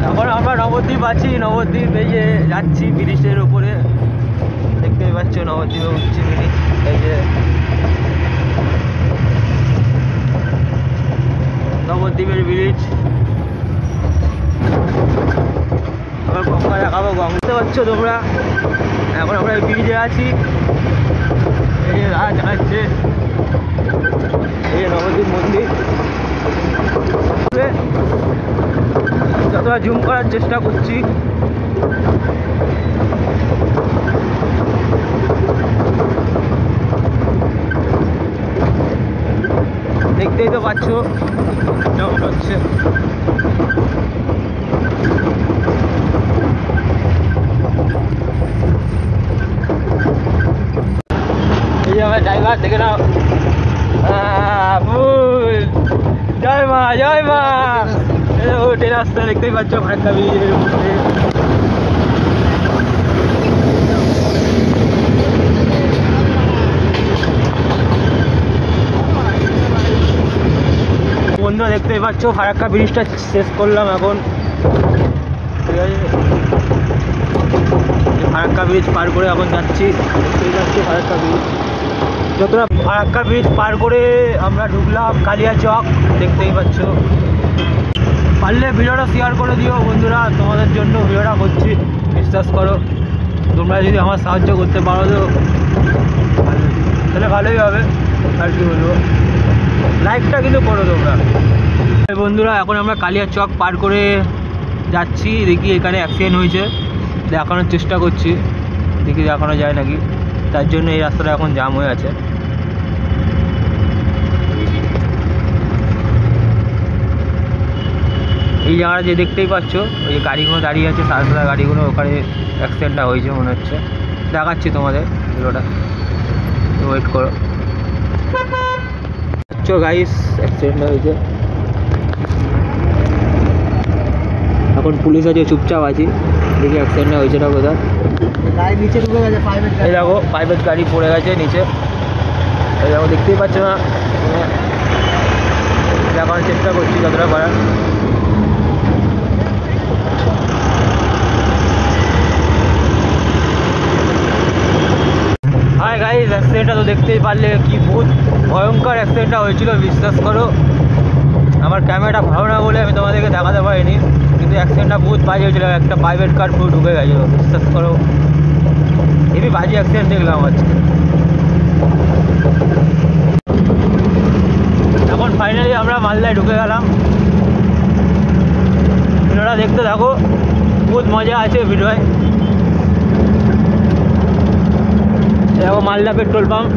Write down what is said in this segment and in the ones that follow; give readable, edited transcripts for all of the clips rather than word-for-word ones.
এখন আমরা নবদ্বীপ আছি, নবদ্বীপ এই যে যাচ্ছি ব্রিজের উপরে, দেখতেই পাচ্ছ নবদ্বীপে উঠছি ব্রিজ। এই যে নবদ্বীপের ব্রিজ, আবার গঙ্গা দেখাবো, গঙ্গা দেখতে পাচ্ছ তোমরা। এখন আমরা এই ব্রিজে আছি, এই যে রাত যাচ্ছে, এই যে নবদ্বীপ মন্দির। যতটা জুম করার চেষ্টা করছি, দেখতেই তো পাচ্ছ কেমন হচ্ছে। এই যে আমার ড্রাইভার, দেখে নাও, ফুল জয় মা জয় মা। ট্রেন আসতে দেখতেই পাচ্ছ ফারাক্কা ব্রিজের উপরে। বন্ধুরা দেখতেই পাচ্ছ ফারাক্কা ব্রিজটা শেষ করলাম এখন, ঠিক আছে। ফারাক্কা ব্রিজ পার করে এখন যাচ্ছি, দেখতেই পাচ্ছ ফারাক্কা ব্রিজ। যতটা ফারাক্কা ব্রিজ পার করে আমরা ঢুকলাম কালিয়াচক, দেখতেই পাচ্ছ। পারলে ভিডিওটা শেয়ার করে দিও বন্ধুরা, তোমাদের জন্য ভিডিওটা করছি, বিশ্বাস করো। তোমরা যদি আমার সাহায্য করতে পারো তো তাহলে ভালোই হবে, আর কি বলবো। লাইকটা কিন্তু করো তোমরা বন্ধুরা। এখন আমরা কালিয়াচক পার করে যাচ্ছি, দেখি এখানে অ্যাক্সিডেন্ট হয়েছে, দেখানোর চেষ্টা করছি, দেখি দেখানো যায় নাকি। তার জন্য এই রাস্তাটা এখন জাম হয়ে আছে। এই জায়গাটা যে দেখতেই পাচ্ছ, ওই যে গাড়িগুলো দাঁড়িয়ে আছে, সাদা সাদা গাড়িগুলো, ওখানে অ্যাক্সিডেন্টটা হয়েছে মনে হচ্ছে। দেখাচ্ছি তোমাদের ভিডিওটা, ওয়েট করো। চো গাইস, অ্যাক্সিডেন্টটা হয়েছে। এখন পুলিশ আছে, চুপচাপ আছি, দেখি অ্যাক্সিডেন্টটা হয়েছেটা কোথায়। গাড়ি নিচে ঢুকে গেছে, এই দেখো প্রাইভেট গাড়ি পড়ে গেছে নিচে, এই দেখো দেখতেই পাচ্ছ না। দেখানোর চেষ্টা করছি যতটা করার। হাই গাইস, অ্যাক্সিডেন্টটা তো দেখতেই পারলে, কি বহুত ভয়ঙ্কর অ্যাক্সিডেন্টটা হয়েছিল, বিশ্বাস করো। আমার ক্যামেরাটা ভালো না বলে আমি তোমাদেরকে দেখাতে পারিনি, কিন্তু অ্যাক্সিডেন্টটা বহুত বাজে হয়েছিল। একটা প্রাইভেট কার পুরো ঢুকে গেছিলো, বিশ্বাস করো। হেবি বাজে অ্যাক্সিডেন্ট দেখলাম আজকে। এখন ফাইনালি আমরা মালদায় ঢুকে গেলাম। ভিডিওটা দেখতে থাকো, বহুত মজা আছে ভিডিওয়। দেখো মালদা পেট্রোল পাম্প,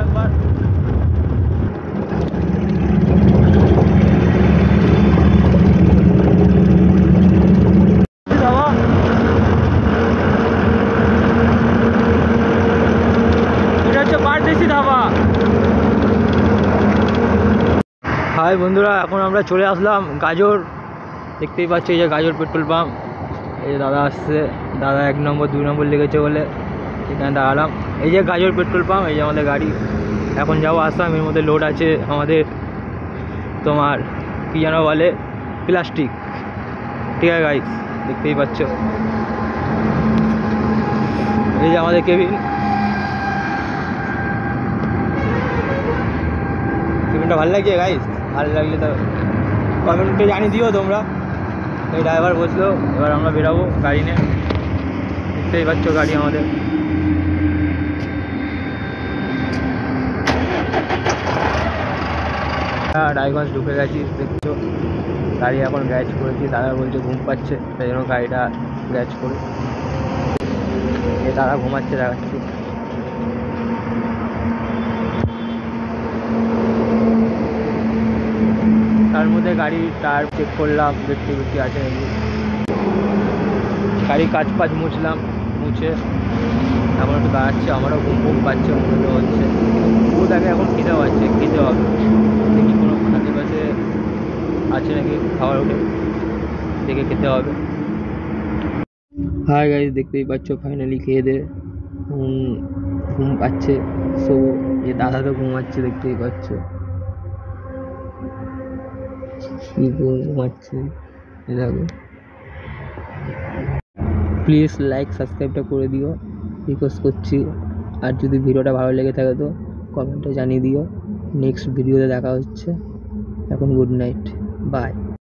একবার এটা হচ্ছে পারদেশি ধাবা। হাই বন্ধুরা, এখন আমরা চলে আসলাম গাজর, দেখতেই পাচ্ছি এই যে গাজর পেট্রোল পাম্প। এই দাদা আসছে, দাদা 1 নম্বর 2 নম্বর লেগেছে বলে এখানে দাঁড়ালাম। এই যে গাজর পেট্রোল পাম্প, এই যে আমাদের গাড়ি। এখন যাবো আসাম, এর মধ্যে লোড আছে আমাদের, তোমার কী যেন বলে, প্লাস্টিক, ঠিক আছে গাইস, দেখতেই পাচ্ছ। এই যে আমাদের কেবিন, কেবিনটা ভালো লাগছে গাইস, ভালো লাগলে তো কমেন্টে জানিয়ে দিও তোমরা। এই ড্রাইভার বসলো, এবার আমরা বেরাবো গাড়ি নিয়ে, দেখতেই পাচ্ছ গাড়ি আমাদের। রায়গঞ্জ ঢুকে গেছি, দেখছো গাড়ি এখন গ্যারেজ করেছি। দাদা বলছে ঘুম পাচ্ছে, তাই জন্য গাড়িটা গ্যারেজ করে দাদা ঘুমাচ্ছে, দেখাচ্ছি। তার মধ্যে গাড়ির টায়ার চেক করলাম, দেখতে বেশি আছে নাকি। গাড়ি কাজ মুছলাম, মুছে এখন একটু দাঁড়াচ্ছে। আমারও ঘুম ঘুম পাচ্ছে, মনে হচ্ছে খুব আগে এখন খেতে পাচ্ছে, খেতে হবে। দেখি কোনো আশেপাশে আছে নাকি খাবার, উঠে দেখে খেতে হবে। হাই গাইস, দেখতেই পাচ্ছ ফাইনালি খেয়ে দে ঘুম পাচ্ছে। সো এ দাদা তো ঘুমাচ্ছে, দেখতেই পাচ্ছ। কী ঘুমাচ্ছি দেখো। প্লিজ লাইক সাবস্ক্রাইবটা করে দিও, রিকোয়েস্ট করছি। আর যদি ভিডিওটা ভালো লেগে থাকে তো কমেন্টে জানিয়ে দিও। নেক্সট ভিডিওতে দেখা হচ্ছে। এখন গুড নাইট, বাই।